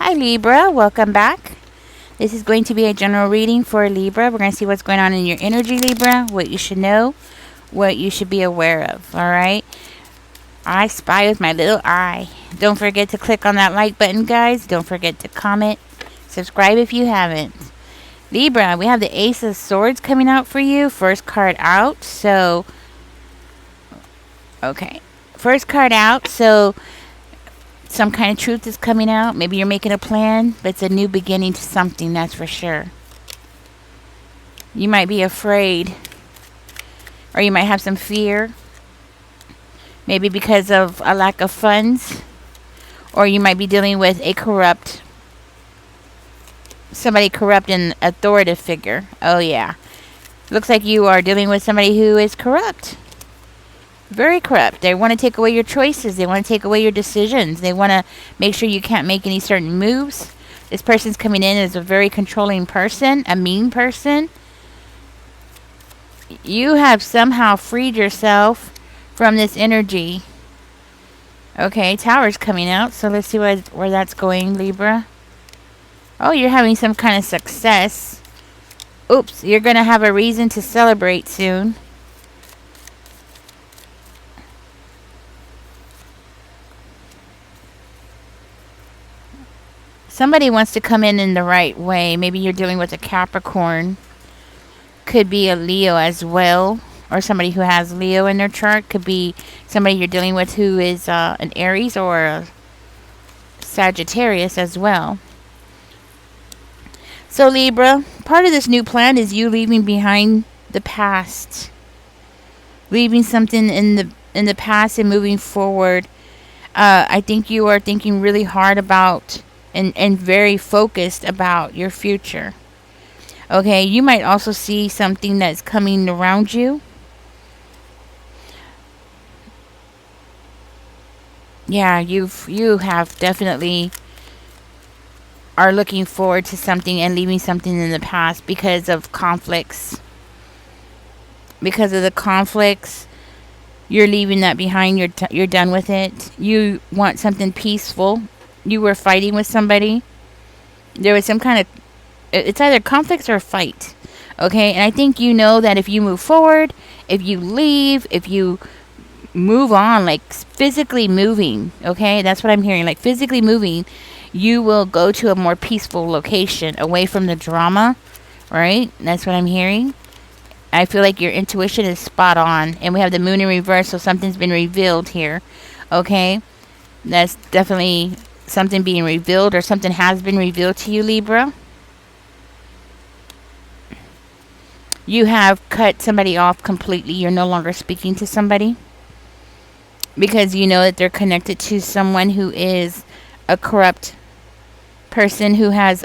Hi Libra, welcome back. This is going to be a general reading for Libra. We're going to see what's going on in your energy, Libra, what you should know, what you should be aware of, alright? I spy with my little eye. Don't forget to click on that like button, guys. Don't forget to comment. Subscribe if you haven't. Libra, we have the Ace of Swords coming out for you. First card out. So, okay. First card out. So, some kind of truth is coming out. Maybe you're making a plan, but it's a new beginning to something, that's for sure. You might be afraid, or you might have some fear. Maybe because of a lack of funds, or you might be dealing with a somebody corrupt and authoritative figure. Oh yeah. Looks like you are dealing with somebody who is corrupt. Very corrupt. They want to take away your choices. They want to take away your decisions. They want to make sure you can't make any certain moves. This person's coming in as a very controlling person, a mean person. You have somehow freed yourself from this energy. Okay, Tower's coming out, so let's see where that's going, Libra. Oh, you're having some kind of success. Oops, you're going to have a reason to celebrate soon. Somebody wants to come in the right way. Maybe you're dealing with a Capricorn. Could be a Leo as well. Or somebody who has Leo in their chart. Could be somebody you're dealing with who is an Aries or a Sagittarius as well. So Libra, part of this new plan is you leaving behind the past. Leaving something in the past and moving forward. I think you are thinking really hard about and very focused about your future. Okay, you might also see something that's coming around you. Yeah, you have definitely are looking forward to something and leaving something in the past because of conflicts. Because of the conflicts, you're leaving that behind. You're done with it. You want something peaceful. You were fighting with somebody. There was some kind of, it's either conflicts or a fight. Okay, and I think you know that if you move forward, if you leave, if you move on, like physically moving, okay, that's what I'm hearing, like physically moving, you will go to a more peaceful location, away from the drama, right? That's what I'm hearing. I feel like your intuition is spot on, and we have the moon in reverse, so something's been revealed here, okay? That's definitely something being revealed, or something has been revealed to you, Libra. You have cut somebody off completely. You're no longer speaking to somebody because you know that they're connected to someone who is a corrupt person who has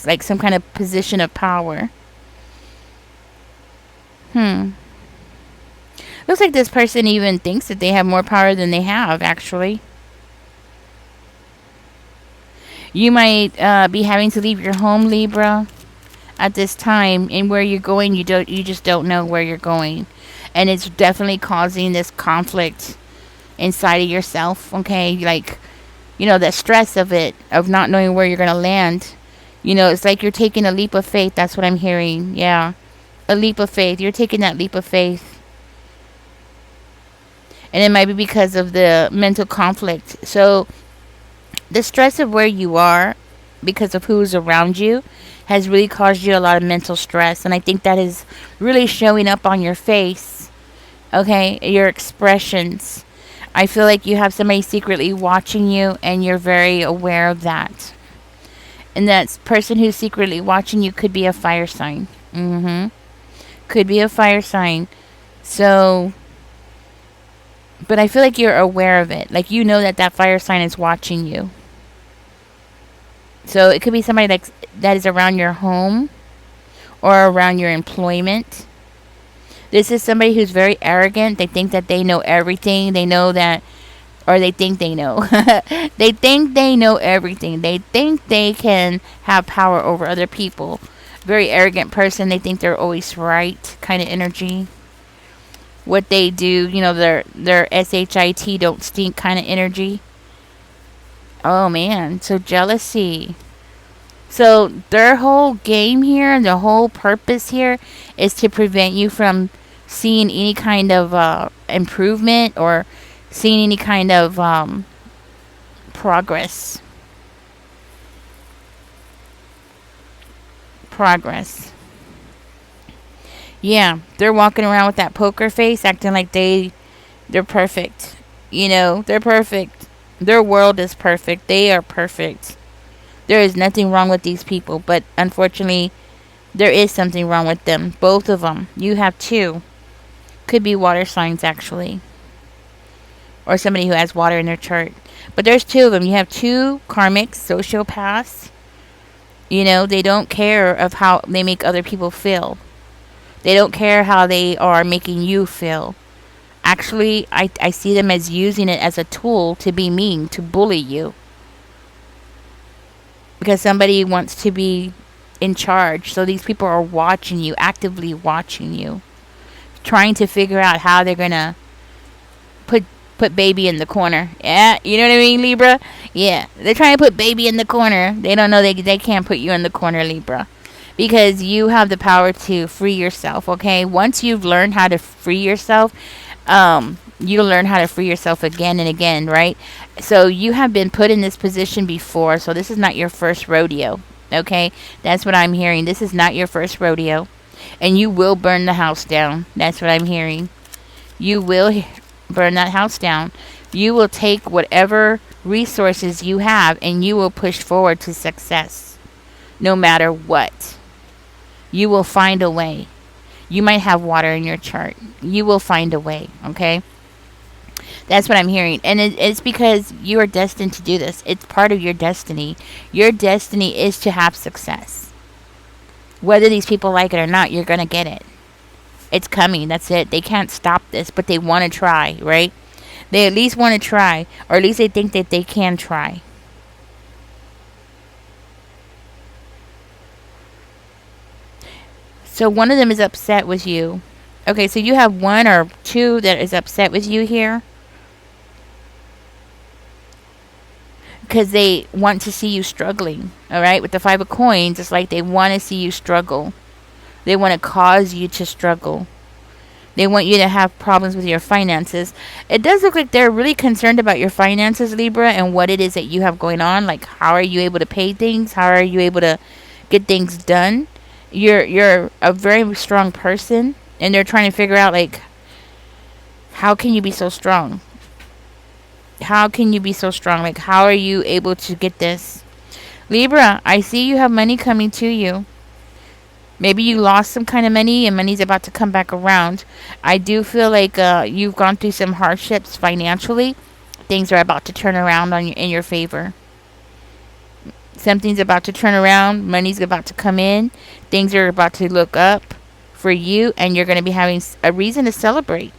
like some kind of position of power. Looks like this person even thinks that they have more power than they have, actually. You might be having to leave your home, Libra, at this time, and where you're going, you just don't know where you're going, and it's definitely causing this conflict inside of yourself. Okay, like, you know, the stress of it, of not knowing where you're gonna land. You know, it's like you're taking a leap of faith. That's what I'm hearing. Yeah, a leap of faith. You're taking that leap of faith, and it might be because of the mental conflict. So the stress of where you are because of who's around you has really caused you a lot of mental stress, and I think that is really showing up on your face. Okay, your expressions. I feel like you have somebody secretly watching you, and you're very aware of that. And that person who's secretly watching you could be a fire sign. Could be a fire sign. So, but I feel like you're aware of it. Like, you know that fire sign is watching you. So it could be somebody that is around your home or around your employment. This is somebody who's very arrogant. They think that they know everything. They know that, or they think they know. They think they know everything. They think they can have power over other people. Very arrogant person. They think they're always right kind of energy. What they do, you know, their SHIT don't stink kind of energy. Oh man, so jealousy. So their whole game here and the whole purpose here is to prevent you from seeing any kind of improvement or seeing any kind of progress. Progress. Yeah, they're walking around with that poker face, acting like they're perfect. You know, they're perfect. Their world is perfect. They are perfect. There is nothing wrong with these people, but unfortunately, there is something wrong with them. Both of them. You have two. Could be water signs, actually. Or somebody who has water in their chart. But there's two of them. You have two karmics, sociopaths. You know, they don't care of how they make other people feel. They don't care how they are making you feel. Actually, I see them as using it as a tool to be mean, to bully you. Because somebody wants to be in charge. So these people are watching you, actively watching you, trying to figure out how they're gonna put baby in the corner. Yeah, you know what I mean, Libra? Yeah, they're trying to put baby in the corner. They don't know they can't put you in the corner, Libra. Because you have the power to free yourself, okay? Once you've learned how to free yourself, you'll learn how to free yourself again and again, right? So you have been put in this position before, so this is not your first rodeo, okay? That's what I'm hearing. This is not your first rodeo. And you will burn the house down. That's what I'm hearing. You will burn that house down. You will take whatever resources you have and you will push forward to success, no matter what. You will find a way. You might have water in your chart. You will find a way, okay? That's what I'm hearing. And it's because you are destined to do this. It's part of your destiny. Your destiny is to have success. Whether these people like it or not, you're going to get it. It's coming. That's it. They can't stop this, but they want to try, right? They at least want to try, or at least they think that they can try. So one of them is upset with you. Okay, so you have one or two that is upset with you here. Because they want to see you struggling. Alright, with the Five of Coins, it's like they want to see you struggle. They want to cause you to struggle. They want you to have problems with your finances. It does look like they're really concerned about your finances, Libra, and what it is that you have going on. Like, how are you able to pay things? How are you able to get things done? You're a very strong person, and they're trying to figure out, like, how can you be so strong? How can you be so strong? Like, how are you able to get this? Libra, I see you have money coming to you. Maybe you lost some kind of money and money's about to come back around. I do feel like you've gone through some hardships financially. Things are about to turn around in your favor. Something's about to turn around. Money's about to come in. Things are about to look up for you, and you're going to be having a reason to celebrate.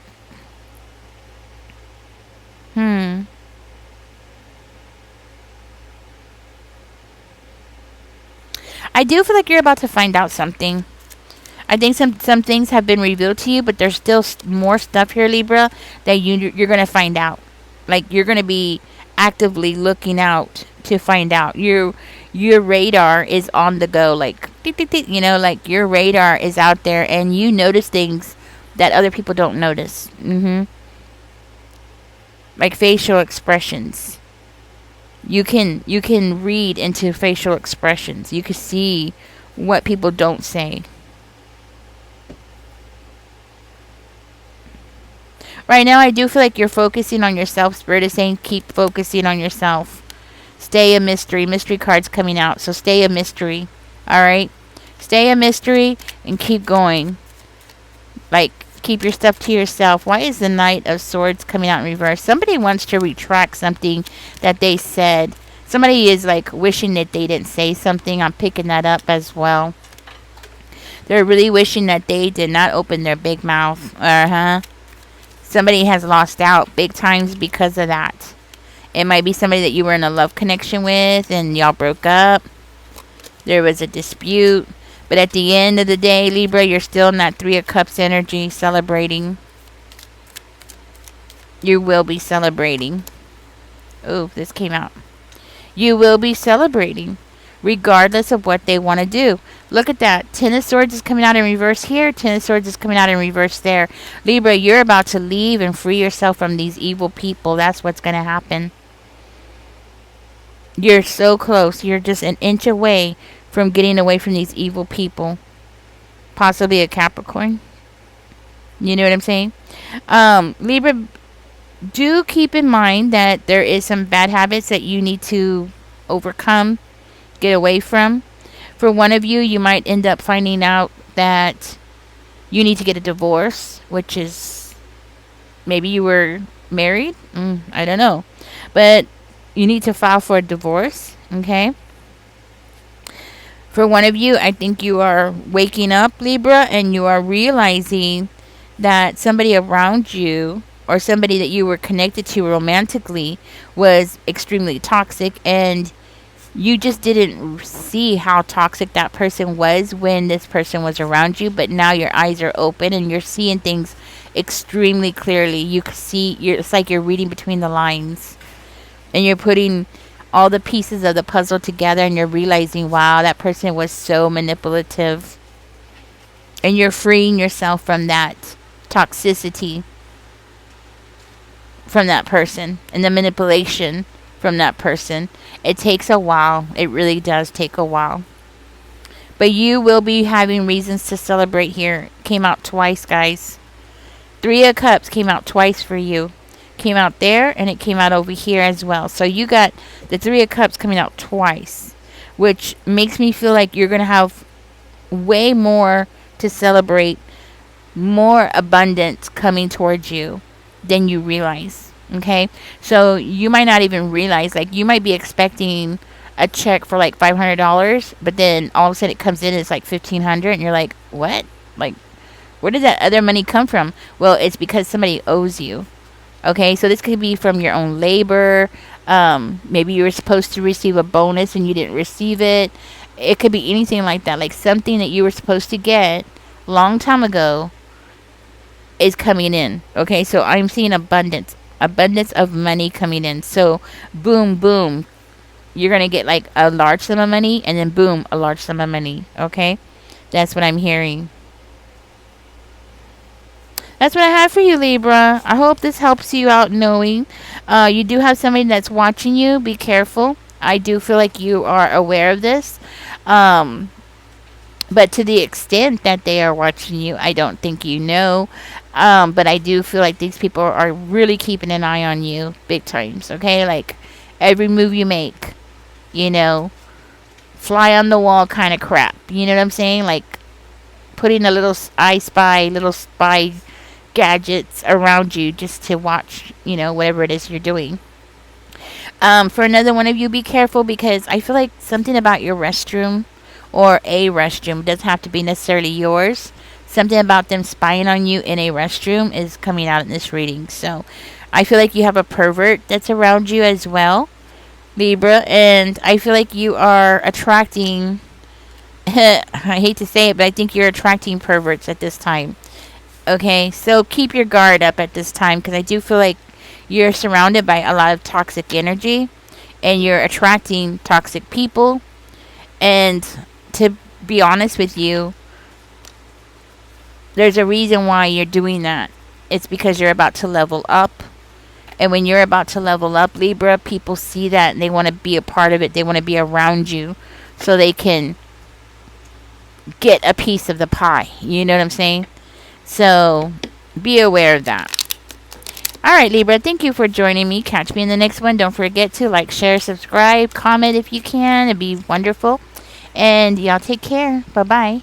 I do feel like you're about to find out something. I think some things have been revealed to you, but there's still more stuff here, Libra, that you're going to find out. Like, you're going to be actively looking out to find out. Your radar is on the go, like, tick, tick, tick, you know, like your radar is out there and you notice things that other people don't notice. Like facial expressions. You can read into facial expressions. You can see what people don't say. Right now, I do feel like you're focusing on yourself. Spirit is saying keep focusing on yourself. Stay a mystery. Mystery card's coming out, so stay a mystery. Alright? Stay a mystery and keep going. Like, keep your stuff to yourself. Why is the Knight of Swords coming out in reverse? Somebody wants to retract something that they said. Somebody is like wishing that they didn't say something. I'm picking that up as well. They're really wishing that they did not open their big mouth. Somebody has lost out big times because of that. It might be somebody that you were in a love connection with and y'all broke up. There was a dispute. But at the end of the day, Libra, you're still in that Three of Cups energy, celebrating. You will be celebrating. Oh, this came out. You will be celebrating. regardless of what they want to do. Look at that. Ten of Swords is coming out in reverse here. Ten of Swords is coming out in reverse there. Libra, you're about to leave and free yourself from these evil people. That's what's going to happen. You're so close. You're just an inch away from getting away from these evil people. Possibly a Capricorn. You know what I'm saying? Libra, do keep in mind that there is some bad habits that you need to overcome, get away from. For one of you, you might end up finding out that you need to get a divorce, which is maybe you were married. I don't know. But you need to file for a divorce, okay? For one of you, I think you are waking up, Libra, and you are realizing that somebody around you or somebody that you were connected to romantically was extremely toxic, and you just didn't see how toxic that person was when this person was around you, but now your eyes are open and you're seeing things extremely clearly. You can see, it's like you're reading between the lines, and you're putting all the pieces of the puzzle together, and you're realizing, wow, that person was so manipulative, and you're freeing yourself from that toxicity from that person and the manipulation from that person. It takes a while. It really does take a while. But you will be having reasons to celebrate here. Came out twice, guys. Three of Cups came out twice for you. Came out there, and it came out over here as well. So you got the Three of Cups coming out twice, which makes me feel like you're going to have way more to celebrate, more abundance coming towards you than you realize. Okay, so you might not even realize, like, you might be expecting a check for like $500, but then all of a sudden it comes in and it's like $1,500, and you're like, what? Like, where did that other money come from? Well, it's because somebody owes you. Okay, so this could be from your own labor. Maybe you were supposed to receive a bonus and you didn't receive it. It could be anything like that, like something that you were supposed to get long time ago is coming in. Okay, so I'm seeing abundance of money coming in. So boom, boom, you're gonna get like a large sum of money, and then boom, a large sum of money. Okay, that's what I'm hearing. That's what I have for you, Libra. I hope this helps you out, knowing you do have somebody that's watching you. Be careful. I do feel like you are aware of this. But to the extent that they are watching you, I don't think you know. But I do feel like these people are really keeping an eye on you big times, okay? Like, every move you make, you know, fly on the wall kind of crap. You know what I'm saying? Like, putting a little little spy gadgets around you just to watch, you know, whatever it is you're doing. For another one of you, be careful, because I feel like something about your restroom, or a restroom, doesn't have to be necessarily yours. Something about them spying on you in a restroom is coming out in this reading. So I feel like you have a pervert that's around you as well, Libra, and I feel like you are attracting I hate to say it, but I think you're attracting perverts at this time. Okay, so keep your guard up at this time, because I do feel like you're surrounded by a lot of toxic energy, and you're attracting toxic people. And to be honest with you, there's a reason why you're doing that. It's because you're about to level up. And when you're about to level up, Libra, people see that and they want to be a part of it. They want to be around you so they can get a piece of the pie. You know what I'm saying? So be aware of that. Alright, Libra, thank you for joining me. Catch me in the next one. Don't forget to like, share, subscribe, comment if you can. It'd be wonderful. And y'all take care. Bye-bye.